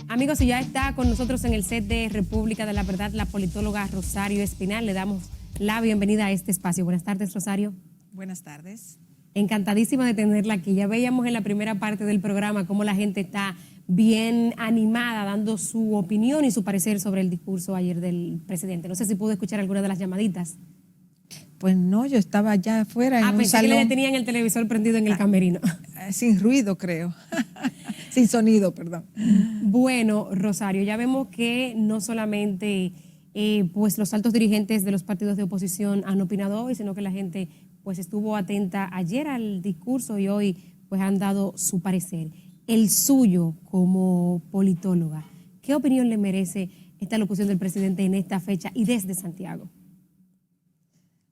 Amigos, y ya está con nosotros en el set de República de la Verdad la politóloga Rosario Espinal. Le damos la bienvenida a este espacio. Buenas tardes, Rosario. Buenas tardes. Encantadísima de tenerla aquí. Ya veíamos en la primera parte del programa cómo la gente está bien animada, dando su opinión y su parecer sobre el discurso ayer del presidente. No sé si pudo escuchar alguna de las llamaditas. Pues no, yo estaba allá afuera en un pensé salón. Que le tenían el televisor prendido en el camerino. Sin ruido, creo. Sin sonido, perdón. Bueno, Rosario, ya vemos que no solamente pues los altos dirigentes de los partidos de oposición han opinado hoy, sino que la gente pues estuvo atenta ayer al discurso y hoy pues han dado su parecer. El suyo como politóloga, ¿qué opinión le merece esta locución del presidente en esta fecha y desde Santiago?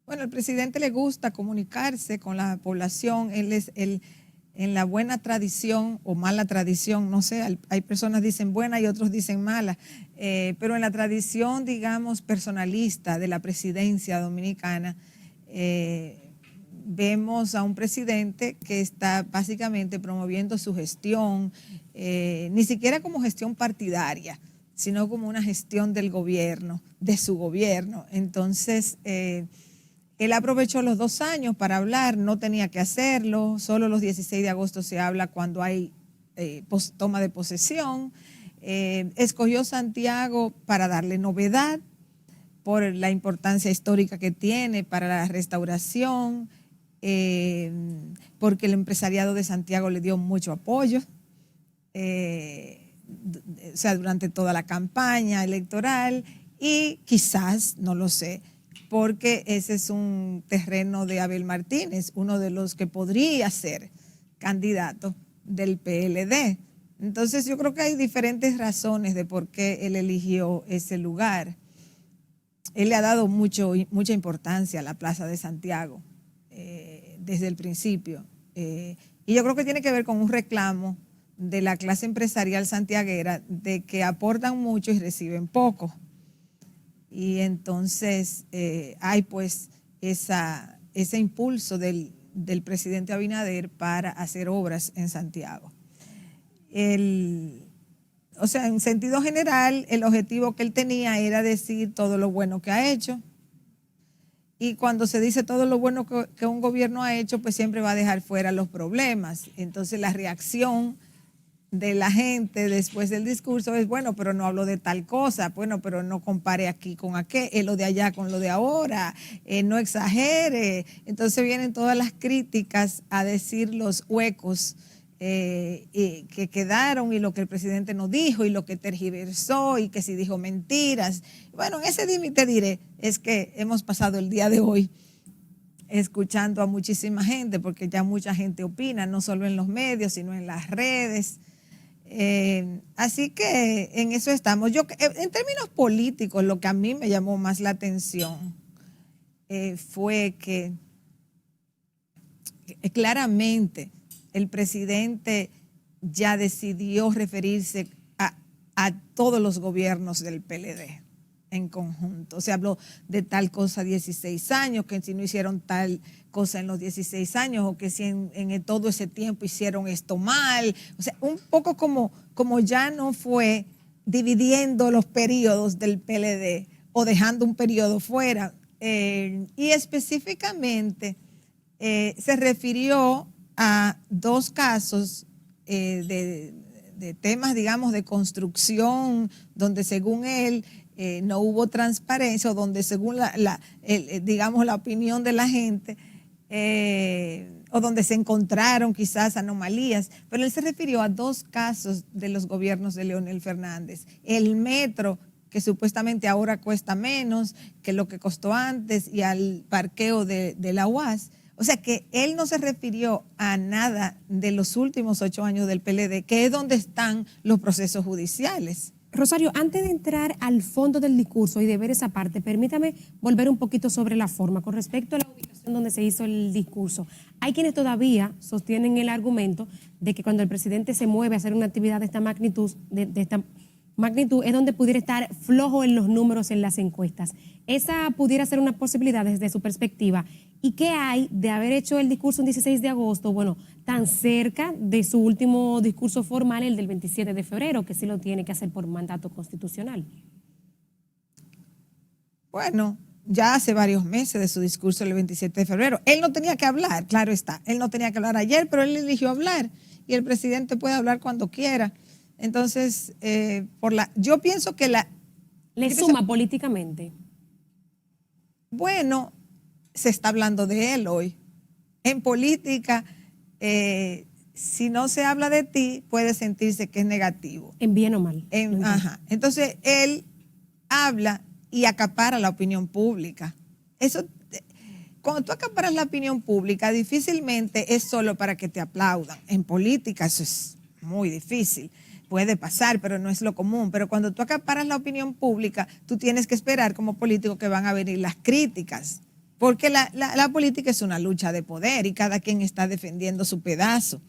Bueno, al presidente le gusta comunicarse con la población. Él es en la buena tradición o mala tradición, no sé, hay personas que dicen buena y otros dicen mala, pero en la tradición, digamos, personalista de la presidencia dominicana, vemos a un presidente que está básicamente promoviendo su gestión, ni siquiera como gestión partidaria, sino como una gestión del gobierno, de su gobierno. Entonces, él aprovechó los 2 años para hablar, no tenía que hacerlo, solo los 16 de agosto se habla cuando hay toma de posesión. Escogió Santiago para darle novedad por la importancia histórica que tiene para la restauración, porque el empresariado de Santiago le dio mucho apoyo, o sea, durante toda la campaña electoral y quizás, no lo sé, porque ese es un terreno de Abel Martínez, uno de los que podría ser candidato del PLD. Entonces yo creo que hay diferentes razones de por qué él eligió ese lugar. Él le ha dado mucha importancia a la Plaza de Santiago desde el principio. Y yo creo que tiene que ver con un reclamo de la clase empresarial santiaguera de que aportan mucho y reciben poco. Y entonces hay pues ese impulso del presidente Abinader para hacer obras en Santiago. O sea, en sentido general, el objetivo que él tenía era decir todo lo bueno que ha hecho. Y cuando se dice todo lo bueno que un gobierno ha hecho, pues siempre va a dejar fuera los problemas. Entonces la reacción de la gente después del discurso es, bueno, pero no hablo de tal cosa, bueno, pero no compare aquí con aquel, lo de allá con lo de ahora, no exagere. Entonces vienen todas las críticas a decir los huecos que quedaron y lo que el presidente no dijo y lo que tergiversó y que si dijo mentiras. Bueno, en ese dime te diré, es que hemos pasado el día de hoy escuchando a muchísima gente, porque ya mucha gente opina, no solo en los medios, sino en las redes. Así que en eso estamos. Yo, en términos políticos, lo que a mí me llamó más la atención fue que claramente el presidente ya decidió referirse a todos los gobiernos del PLD en conjunto. Se habló de tal cosa 16 años, que si no hicieron tal cosa en los 16 años, o que si en todo ese tiempo hicieron esto mal. O sea, un poco como ya no fue dividiendo los periodos del PLD o dejando un periodo fuera. Y específicamente se refirió a 2 casos de temas, digamos, de construcción, donde según él no hubo transparencia, o donde según digamos la opinión de la gente, o donde se encontraron quizás anomalías, pero él se refirió a 2 casos de los gobiernos de Leonel Fernández. El metro, que supuestamente ahora cuesta menos que lo que costó antes, y al parqueo de la UAS. O sea que él no se refirió a nada de los últimos 8 años del PLD, que es donde están los procesos judiciales. Rosario, antes de entrar al fondo del discurso y de ver esa parte, permítame volver un poquito sobre la forma con respecto a la ubicación donde se hizo el discurso. Hay quienes todavía sostienen el argumento de que cuando el presidente se mueve a hacer una actividad de esta magnitud, de magnitud es donde pudiera estar flojo en los números en las encuestas. Esa pudiera ser una posibilidad desde su perspectiva. ¿Y qué hay de haber hecho el discurso el 16 de agosto, bueno, tan cerca de su último discurso formal, el del 27 de febrero, que sí lo tiene que hacer por mandato constitucional? Bueno, ya hace varios meses de su discurso el 27 de febrero. Él no tenía que hablar, claro está. Él no tenía que hablar ayer, pero él eligió hablar. Y el presidente puede hablar cuando quiera. Entonces, yo pienso que ¿Le suma políticamente? Bueno, se está hablando de él hoy. En política, si no se habla de ti, puede sentirse que es negativo. ¿En bien o mal? Ajá. Entonces, él habla y acapara la opinión pública. Cuando tú acaparas la opinión pública, difícilmente es solo para que te aplaudan. En política eso es muy difícil. Puede pasar, pero no es lo común. Pero cuando tú acaparas la opinión pública, tú tienes que esperar como político que van a venir las críticas. Porque la política es una lucha de poder y cada quien está defendiendo su pedazo.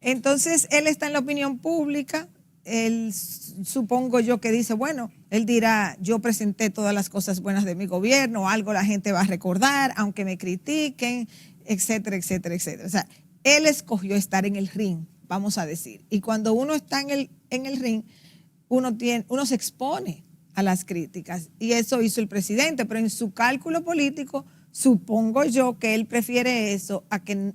Entonces, él está en la opinión pública. Él, supongo yo que dice, bueno, él dirá, yo presenté todas las cosas buenas de mi gobierno, algo la gente va a recordar, aunque me critiquen, etcétera, etcétera, etcétera. O sea, él escogió estar en el ring, vamos a decir. Y cuando uno está en el ring, uno se expone a las críticas. Y eso hizo el presidente, pero en su cálculo político, supongo yo que él prefiere eso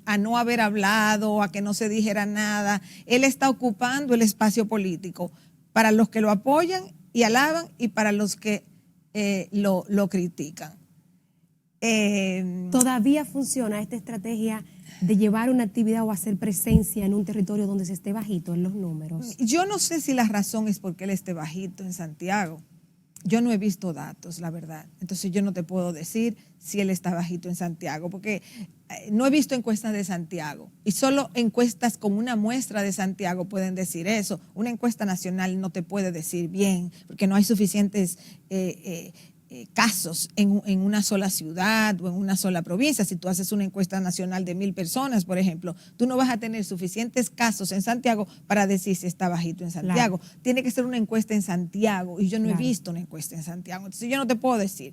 a no haber hablado, a que no se dijera nada. Él está ocupando el espacio político para los que lo apoyan y alaban y para los que lo critican. ¿Todavía funciona esta estrategia de llevar una actividad o hacer presencia en un territorio donde se esté bajito en los números? Yo no sé si la razón es porque él esté bajito en Santiago. Yo no he visto datos, la verdad. Entonces yo no te puedo decir si él está bajito en Santiago, porque no he visto encuestas de Santiago. Y solo encuestas con una muestra de Santiago pueden decir eso. Una encuesta nacional no te puede decir bien, porque no hay suficientes casos en una sola ciudad o en una sola provincia. Si tú haces una encuesta nacional de 1,000 personas, por ejemplo, tú no vas a tener suficientes casos en Santiago para decir si está bajito en Santiago. Claro. Tiene que ser una encuesta en Santiago y yo no he visto una encuesta en Santiago. Entonces yo no te puedo decir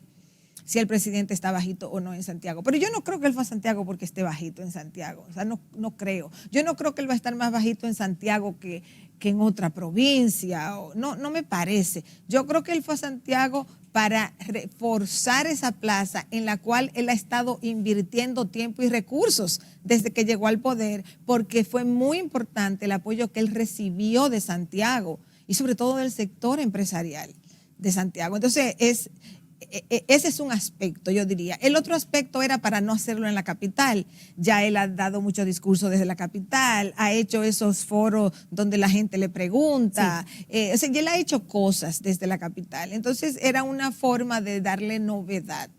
si el presidente está bajito o no en Santiago. Pero yo no creo que él fue a Santiago porque esté bajito en Santiago. O sea, no creo. Yo no creo que él va a estar más bajito en Santiago que en otra provincia. No me parece. Yo creo que él fue a Santiago para reforzar esa plaza en la cual él ha estado invirtiendo tiempo y recursos desde que llegó al poder, porque fue muy importante el apoyo que él recibió de Santiago y sobre todo del sector empresarial de Santiago. Entonces, ese es un aspecto, yo diría. El otro aspecto era para no hacerlo en la capital. Ya él ha dado muchos discursos desde la capital, ha hecho esos foros donde la gente le pregunta. Sí. O sea, ya él ha hecho cosas desde la capital. Entonces, era una forma de darle novedad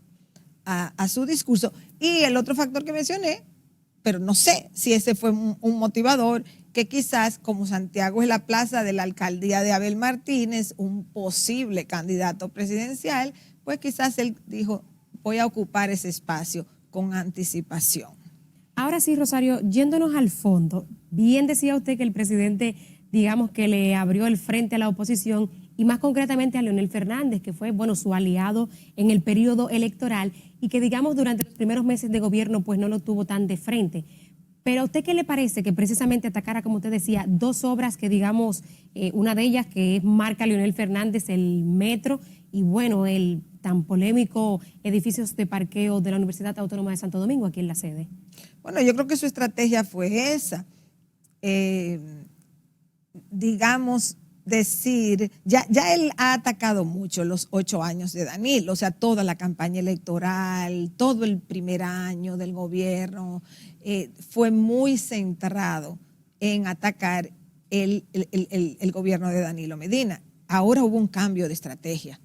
a su discurso. Y el otro factor que mencioné, pero no sé si ese fue un motivador, que quizás como Santiago es la plaza de la alcaldía de Abel Martínez, un posible candidato presidencial, pues quizás él dijo, voy a ocupar ese espacio con anticipación. Ahora sí, Rosario, yéndonos al fondo, bien decía usted que el presidente, digamos que le abrió el frente a la oposición y más concretamente a Leonel Fernández, que fue, bueno, su aliado en el periodo electoral y que, digamos, durante los primeros meses de gobierno, pues no lo tuvo tan de frente. Pero ¿a usted qué le parece que precisamente atacara, como usted decía, dos obras que, digamos, una de ellas que es marca Leonel Fernández, el metro, y bueno, el tan polémico edificios de parqueo de la Universidad Autónoma de Santo Domingo, aquí en la sede? Bueno, yo creo que su estrategia fue esa. Digamos, decir, ya él ha atacado mucho los 8 años de Danilo, o sea, toda la campaña electoral, todo el primer año del gobierno, fue muy centrado en atacar el gobierno de Danilo Medina. Ahora hubo un cambio de estrategia.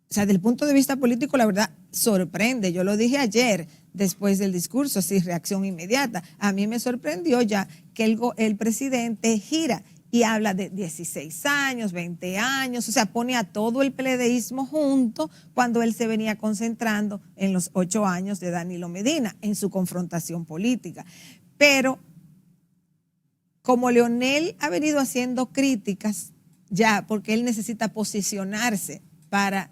O sea, desde el punto de vista político, la verdad, sorprende. Yo lo dije ayer, después del discurso, así, reacción inmediata. A mí me sorprendió ya que el presidente gira y habla de 16 años, 20 años, o sea, pone a todo el PLDismo junto cuando él se venía concentrando en los 8 años de Danilo Medina, en su confrontación política. Pero como Leonel ha venido haciendo críticas ya, porque él necesita posicionarse para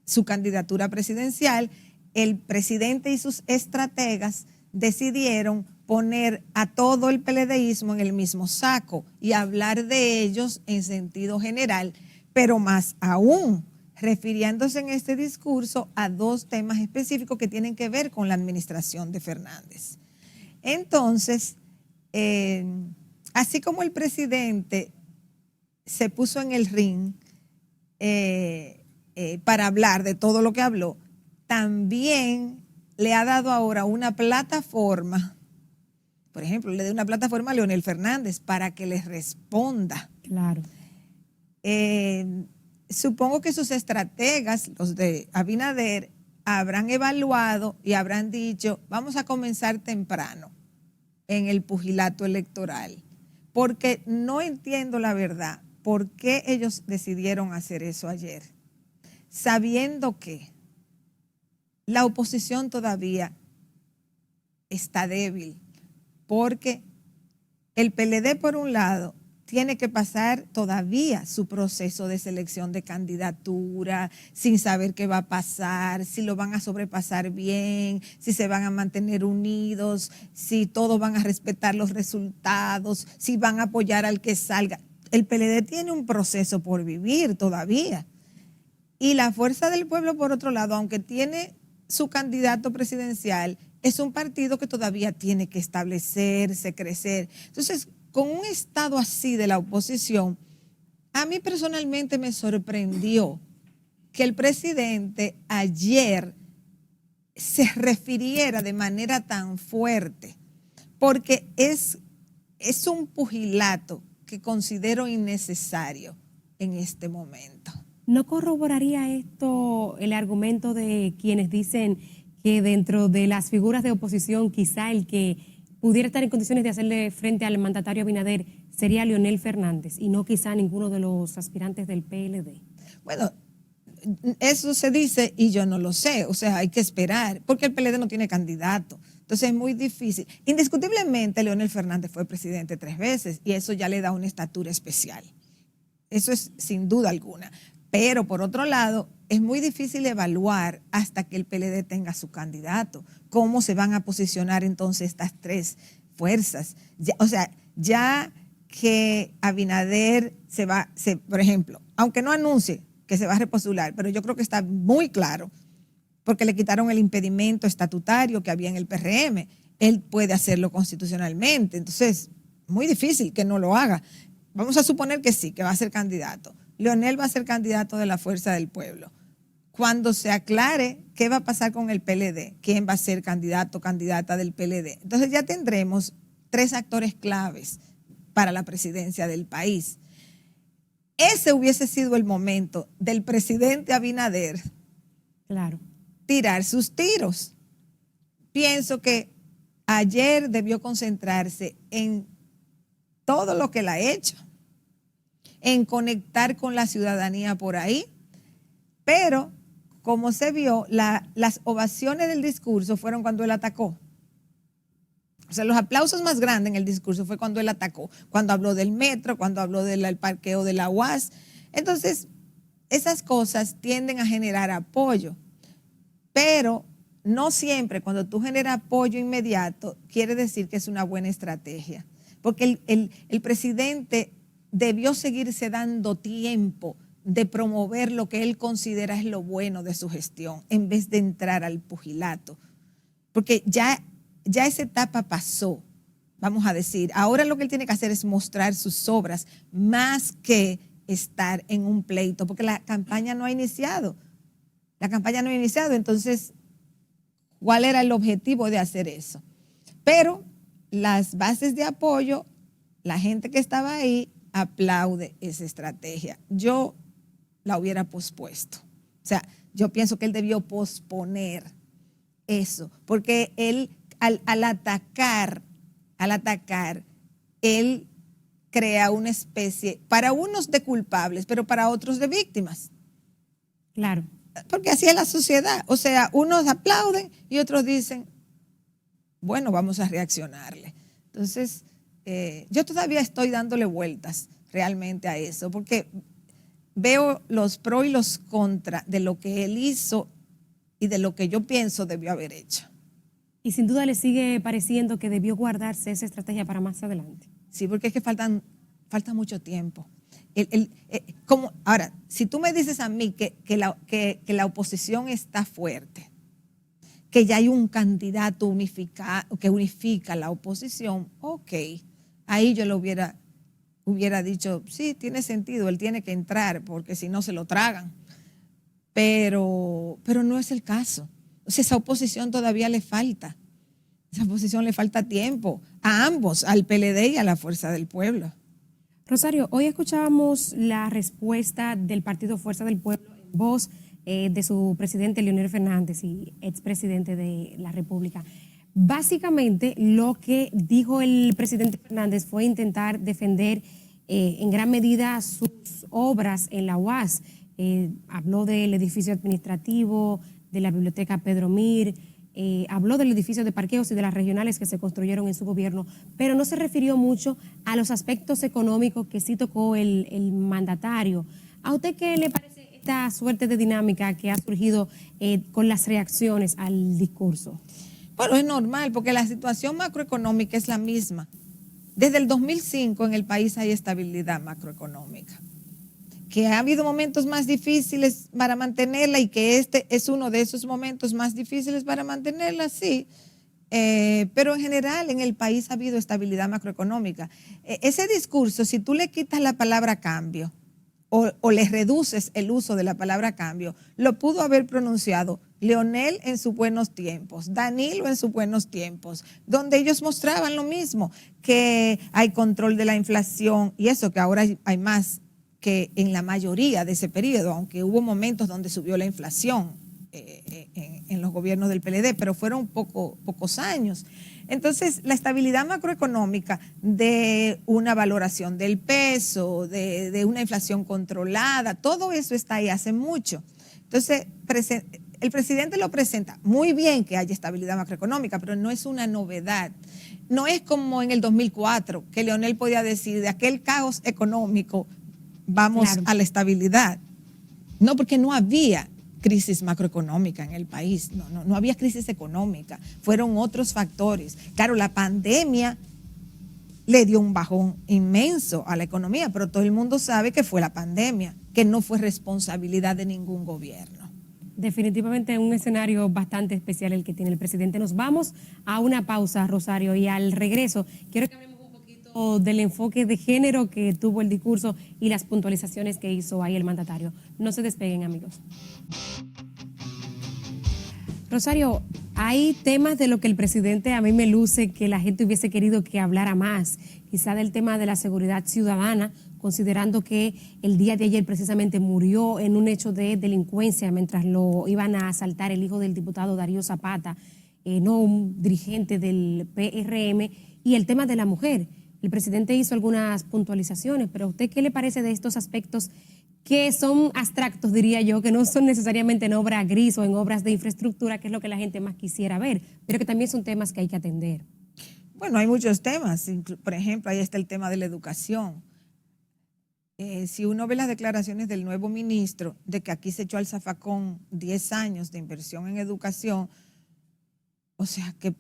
su candidatura presidencial. El presidente y sus estrategas decidieron poner a todo el PLDismo en el mismo saco y hablar de ellos en sentido general, pero más aún refiriéndose en este discurso a dos temas específicos que tienen que ver con la administración de Fernández. Entonces, así como el presidente se puso en el ring para hablar de todo lo que habló, también le ha dado ahora una plataforma, por ejemplo, le dio una plataforma a Leonel Fernández para que les responda. Claro. Supongo que sus estrategas, los de Abinader, habrán evaluado y habrán dicho, vamos a comenzar temprano en el pugilato electoral, porque no entiendo la verdad, por qué ellos decidieron hacer eso ayer, sabiendo que la oposición todavía está débil, porque el PLD, por un lado, tiene que pasar todavía su proceso de selección de candidatura, sin saber qué va a pasar, si lo van a sobrepasar bien, si se van a mantener unidos, si todos van a respetar los resultados, si van a apoyar al que salga. El PLD tiene un proceso por vivir todavía. Y la Fuerza del Pueblo, por otro lado, aunque tiene su candidato presidencial, es un partido que todavía tiene que establecerse, crecer. Entonces, con un estado así de la oposición, a mí personalmente me sorprendió que el presidente ayer se refiriera de manera tan fuerte, porque es un pugilato que considero innecesario en este momento. ¿No corroboraría esto el argumento de quienes dicen que dentro de las figuras de oposición quizá el que pudiera estar en condiciones de hacerle frente al mandatario Abinader sería Leonel Fernández y no quizá ninguno de los aspirantes del PLD? Bueno, eso se dice y yo no lo sé, o sea, hay que esperar, porque el PLD no tiene candidato, entonces es muy difícil. Indiscutiblemente Leonel Fernández fue presidente 3 veces y eso ya le da una estatura especial, eso es sin duda alguna, pero por otro lado es muy difícil evaluar hasta que el PLD tenga su candidato, cómo se van a posicionar entonces estas 3 fuerzas, ya que Abinader por ejemplo, aunque no anuncie que se va a repostular, pero yo creo que está muy claro, porque le quitaron el impedimento estatutario que había en el PRM, él puede hacerlo constitucionalmente, entonces muy difícil que no lo haga. Vamos a suponer que sí, que va a ser candidato. Leonel va a ser candidato de la Fuerza del Pueblo. Cuando se aclare qué va a pasar con el PLD, quién va a ser candidato o candidata del PLD, entonces ya tendremos 3 actores claves para la presidencia del país. Ese hubiese sido el momento del presidente Abinader, claro, tirar sus tiros. Pienso que ayer debió concentrarse en todo lo que él ha hecho, en conectar con la ciudadanía por ahí, pero como se vio, las ovaciones del discurso fueron cuando él atacó. O sea, los aplausos más grandes en el discurso fue cuando él atacó, cuando habló del metro, cuando habló del parqueo de la UAS. Entonces, esas cosas tienden a generar apoyo, pero no siempre cuando tú generas apoyo inmediato quiere decir que es una buena estrategia, porque el presidente debió seguirse dando tiempo de promover lo que él considera es lo bueno de su gestión, en vez de entrar al pugilato, porque ya esa etapa pasó, vamos a decir. Ahora lo que él tiene que hacer es mostrar sus obras, más que estar en un pleito, porque la campaña no ha iniciado. Entonces, ¿cuál era el objetivo de hacer eso? Pero las bases de apoyo, la gente que estaba ahí, aplaude esa estrategia. Yo la hubiera pospuesto. O sea, yo pienso que él debió posponer eso, porque él al atacar, él crea una especie, para unos de culpables, pero para otros de víctimas. Claro. Porque así es la sociedad. O sea, unos aplauden y otros dicen, bueno, vamos a reaccionarle. Entonces, yo todavía estoy dándole vueltas realmente a eso, porque veo los pros y los contras de lo que él hizo y de lo que yo pienso debió haber hecho. Y sin duda le sigue pareciendo que debió guardarse esa estrategia para más adelante. Sí, porque es que falta mucho tiempo. Ahora, si tú me dices a mí que la oposición está fuerte, que ya hay un candidato que unifica la oposición, ok, ahí yo le hubiera dicho, sí, tiene sentido, él tiene que entrar, porque si no se lo tragan. Pero no es el caso. O sea, esa oposición todavía le falta. Esa oposición le falta tiempo a ambos, al PLD y a la Fuerza del Pueblo. Rosario, hoy escuchábamos la respuesta del Partido Fuerza del Pueblo en voz de su presidente Leonel Fernández y expresidente de la República. Básicamente, lo que dijo el presidente Fernández fue intentar defender en gran medida sus obras en la UAS. Habló del edificio administrativo, de la biblioteca Pedro Mir, habló del edificio de parqueos y de las regionales que se construyeron en su gobierno, pero no se refirió mucho a los aspectos económicos que sí tocó el mandatario. ¿A usted qué le parece esta suerte de dinámica que ha surgido con las reacciones al discurso? Bueno, es normal porque la situación macroeconómica es la misma. Desde el 2005 en el país hay estabilidad macroeconómica. Que ha habido momentos más difíciles para mantenerla y que este es uno de esos momentos más difíciles para mantenerla, sí. Pero en general en el país ha habido estabilidad macroeconómica. Ese discurso, si tú le quitas la palabra cambio o le reduces el uso de la palabra cambio, lo pudo haber pronunciado Leonel en sus buenos tiempos, Danilo en sus buenos tiempos, donde ellos mostraban lo mismo, que hay control de la inflación y eso, que ahora hay más que en la mayoría de ese periodo, aunque hubo momentos donde subió la inflación en los gobiernos del PLD, pero fueron pocos años. Entonces, la estabilidad macroeconómica de una valoración del peso, de una inflación controlada, todo eso está ahí hace mucho. Entonces, el presidente lo presenta muy bien que haya estabilidad macroeconómica, pero no es una novedad. No es como en el 2004, que Leonel podía decir de aquel caos económico vamos a la estabilidad. No, porque no había crisis macroeconómica en el país, no había crisis económica, fueron otros factores. Claro, la pandemia le dio un bajón inmenso a la economía, pero todo el mundo sabe que fue la pandemia, que no fue responsabilidad de ningún gobierno. Definitivamente un escenario bastante especial el que tiene el presidente. Nos vamos a una pausa, Rosario, y al regreso quiero que hablemos un poquito del enfoque de género que tuvo el discurso y las puntualizaciones que hizo ahí el mandatario. No se despeguen, amigos. Rosario, hay temas de lo que el presidente a mí me luce que la gente hubiese querido que hablara más, quizá del tema de la seguridad ciudadana, considerando que el día de ayer precisamente murió en un hecho de delincuencia mientras lo iban a asaltar el hijo del diputado Darío Zapata, no un dirigente del PRM, y el tema de la mujer. El presidente hizo algunas puntualizaciones, pero ¿a usted qué le parece de estos aspectos que son abstractos, diría yo, que no son necesariamente en obra gris o en obras de infraestructura, que es lo que la gente más quisiera ver, pero que también son temas que hay que atender? Bueno, hay muchos temas. Por ejemplo, ahí está el tema de la educación. Si uno ve las declaraciones del nuevo ministro de que aquí se echó al zafacón 10 años de inversión en educación, o sea, que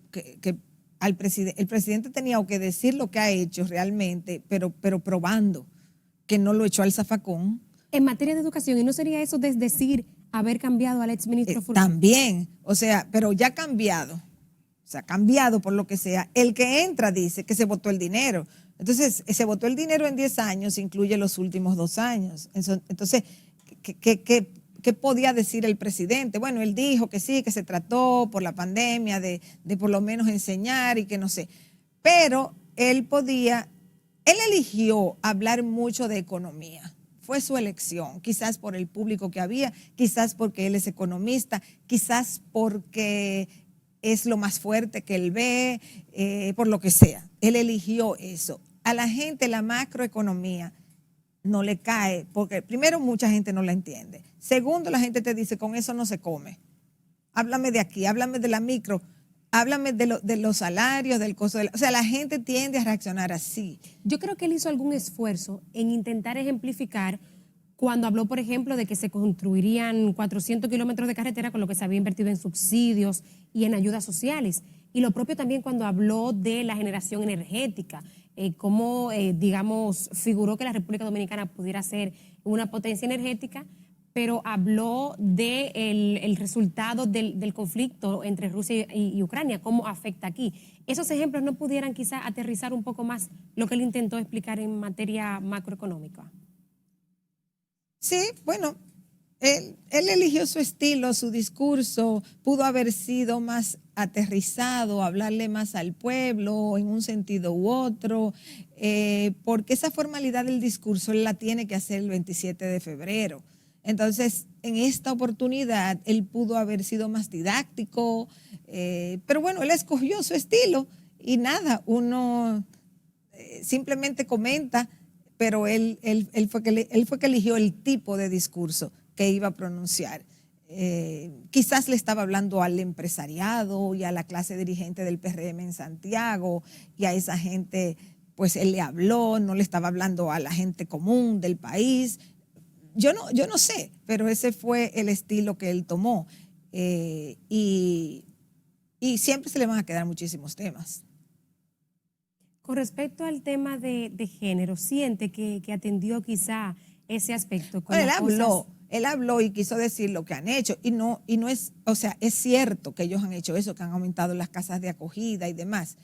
el presidente tenía que decir lo que ha hecho realmente, pero probando que no lo echó al zafacón. En materia de educación, ¿y no sería eso desdecir haber cambiado al exministro Fulcar? También, o sea, pero ya ha cambiado. O sea, cambiado por lo que sea. El que entra dice que se votó el dinero. Entonces, se votó el dinero en 10 años, incluye los últimos 2 años. Entonces, ¿qué podía decir el presidente? Bueno, él dijo que sí, que se trató por la pandemia de por lo menos enseñar y que no sé. Pero él eligió hablar mucho de economía. Fue su elección, quizás por el público que había, quizás porque él es economista, quizás porque es lo más fuerte que él ve, por lo que sea. Él eligió eso. A la gente la macroeconomía no le cae, porque primero mucha gente no la entiende. Segundo, la gente te dice, con eso no se come. Háblame de aquí, háblame de la micro, háblame de los salarios, del costo. O sea, la gente tiende a reaccionar así. Yo creo que él hizo algún esfuerzo en intentar ejemplificar cuando habló, por ejemplo, de que se construirían 400 kilómetros de carretera con lo que se había invertido en subsidios y en ayudas sociales. Y lo propio también cuando habló de la generación energética, cómo, digamos, figuró que la República Dominicana pudiera ser una potencia energética, pero habló de el resultado del conflicto entre Rusia y Ucrania, cómo afecta aquí. Esos ejemplos no pudieran quizá aterrizar un poco más lo que él intentó explicar en materia macroeconómica. Sí, bueno, él eligió su estilo, su discurso, pudo haber sido más aterrizado, hablarle más al pueblo en un sentido u otro, porque esa formalidad del discurso él la tiene que hacer el 27 de febrero. Entonces, en esta oportunidad, él pudo haber sido más didáctico, pero bueno, él escogió su estilo y nada, uno simplemente comenta, pero él fue que eligió el tipo de discurso que iba a pronunciar. Quizás le estaba hablando al empresariado y a la clase dirigente del PRM en Santiago, y a esa gente, pues él le habló, no le estaba hablando a la gente común del país. Yo no sé, pero ese fue el estilo que él tomó. Y siempre se le van a quedar muchísimos temas. Con respecto al tema de género, ¿siente que atendió quizá ese aspecto? Con Él habló y quiso decir lo que han hecho, y no es, o sea, es cierto que ellos han hecho eso, que han aumentado las casas de acogida y demás,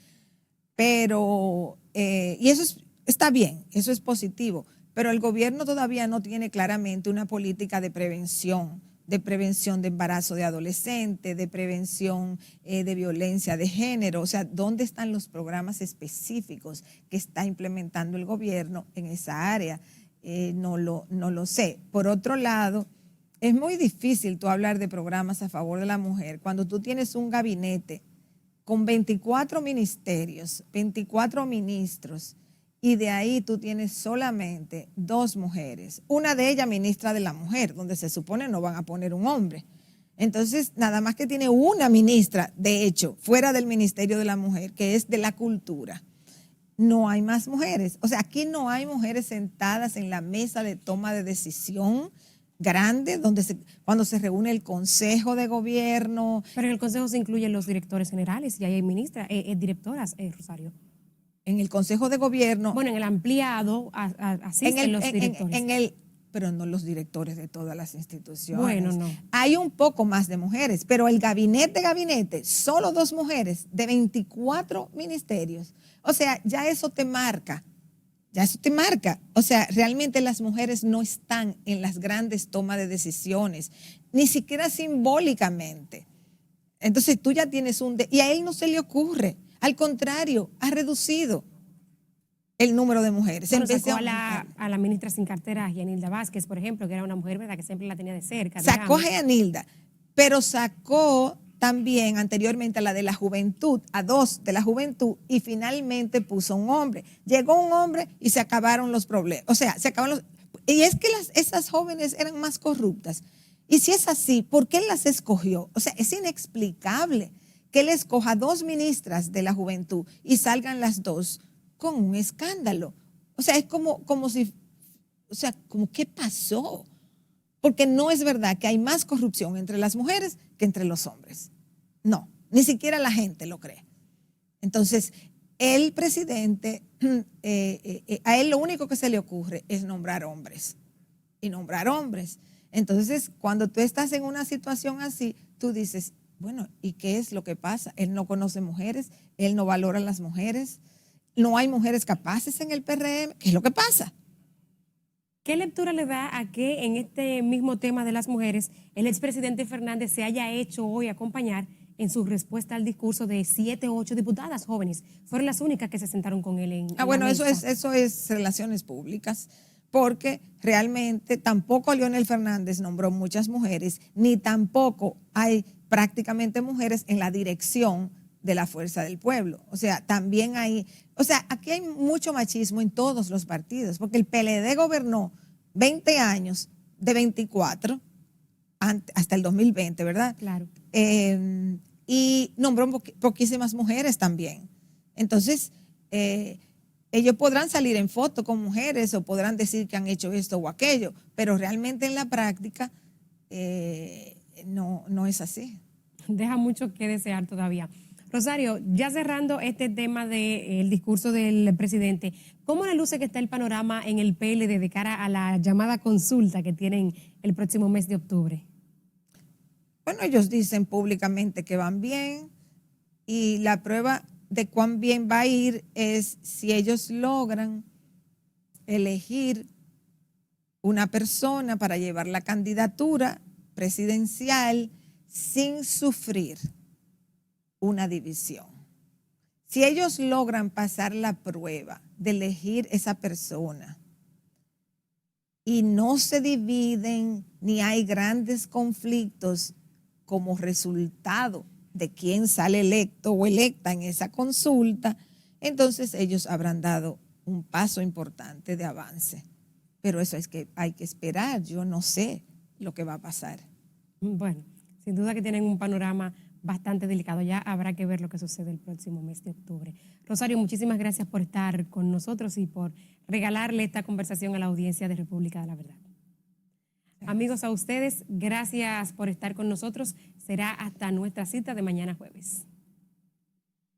pero, y eso está bien, eso es positivo, pero el gobierno todavía no tiene claramente una política de prevención de embarazo de adolescentes, de prevención de violencia de género. O sea, ¿dónde están los programas específicos que está implementando el gobierno en esa área? No lo sé. Por otro lado, es muy difícil tú hablar de programas a favor de la mujer cuando tú tienes un gabinete con 24 ministerios, 24 ministros, y de ahí tú tienes solamente 2 mujeres. Una de ellas ministra de la mujer, donde se supone no van a poner un hombre. Entonces, nada más que tiene una ministra, de hecho, fuera del Ministerio de la Mujer, que es de la cultura. No hay más mujeres. O sea, aquí no hay mujeres sentadas en la mesa de toma de decisión grande, cuando se reúne el Consejo de Gobierno. Pero en el Consejo se incluyen los directores generales y ahí hay ministras, directoras, Rosario. En el Consejo de Gobierno. Bueno, en el ampliado asisten los directores. Pero no los directores de todas las instituciones. Bueno, no. Hay un poco más de mujeres, pero el gabinete, solo 2 mujeres de 24 ministerios. O sea, ya eso te marca. O sea, realmente las mujeres no están en las grandes tomas de decisiones, ni siquiera simbólicamente. Entonces tú ya tienes y a él no se le ocurre. Al contrario, ha reducido el número de mujeres. Bueno, sacó a la ministra sin cartera, Yanilda Vázquez, por ejemplo, que era una mujer, ¿verdad?, que siempre la tenía de cerca. Sacó a Yanilda, pero sacó también anteriormente a la de la juventud, a 2 de la juventud, y finalmente puso un hombre. Llegó un hombre y se acabaron los problemas. O sea, y es que esas jóvenes eran más corruptas. Y si es así, ¿por qué él las escogió? O sea, es inexplicable que él escoja 2 ministras de la juventud y salgan las 2 con un escándalo. O sea, es como ¿qué pasó? Porque no es verdad que hay más corrupción entre las mujeres que entre los hombres. No, ni siquiera la gente lo cree. Entonces, el presidente, a él lo único que se le ocurre es nombrar hombres. Y nombrar hombres. Entonces, cuando tú estás en una situación así, tú dices, bueno, ¿y qué es lo que pasa? Él no conoce mujeres, él no valora a las mujeres, no hay mujeres capaces en el PRM. ¿Qué es lo que pasa? ¿Qué lectura le da a que en este mismo tema de las mujeres el expresidente Fernández se haya hecho hoy acompañar en su respuesta al discurso de 7 o 8 diputadas jóvenes? Fueron las únicas que se sentaron con él en bueno, la mesa. Eso es relaciones públicas, porque realmente tampoco Leonel Fernández nombró muchas mujeres, ni tampoco hay prácticamente mujeres en la dirección de la Fuerza del Pueblo. O sea, también aquí hay mucho machismo en todos los partidos, porque el PLD gobernó 20 años de 24 hasta el 2020, ¿verdad? Claro. Y nombró poquísimas mujeres también. Entonces, ellos podrán salir en foto con mujeres o podrán decir que han hecho esto o aquello, pero realmente en la práctica no es así. Deja mucho que desear todavía. Rosario, ya cerrando este tema del discurso del presidente, ¿cómo le luce que está el panorama en el PLD de cara a la llamada consulta que tienen el próximo mes de octubre? Bueno, ellos dicen públicamente que van bien y la prueba de cuán bien va a ir es si ellos logran elegir una persona para llevar la candidatura presidencial sin sufrir una división. Si ellos logran pasar la prueba de elegir esa persona y no se dividen ni hay grandes conflictos como resultado de quién sale electo o electa en esa consulta, entonces ellos habrán dado un paso importante de avance. Pero eso es que hay que esperar, yo no sé lo que va a pasar. Bueno, sin duda que tienen un panorama bastante delicado. Ya habrá que ver lo que sucede el próximo mes de octubre. Rosario, muchísimas gracias por estar con nosotros y por regalarle esta conversación a la audiencia de República de la Verdad. Gracias. Amigos, a ustedes, gracias por estar con nosotros. Será hasta nuestra cita de mañana jueves.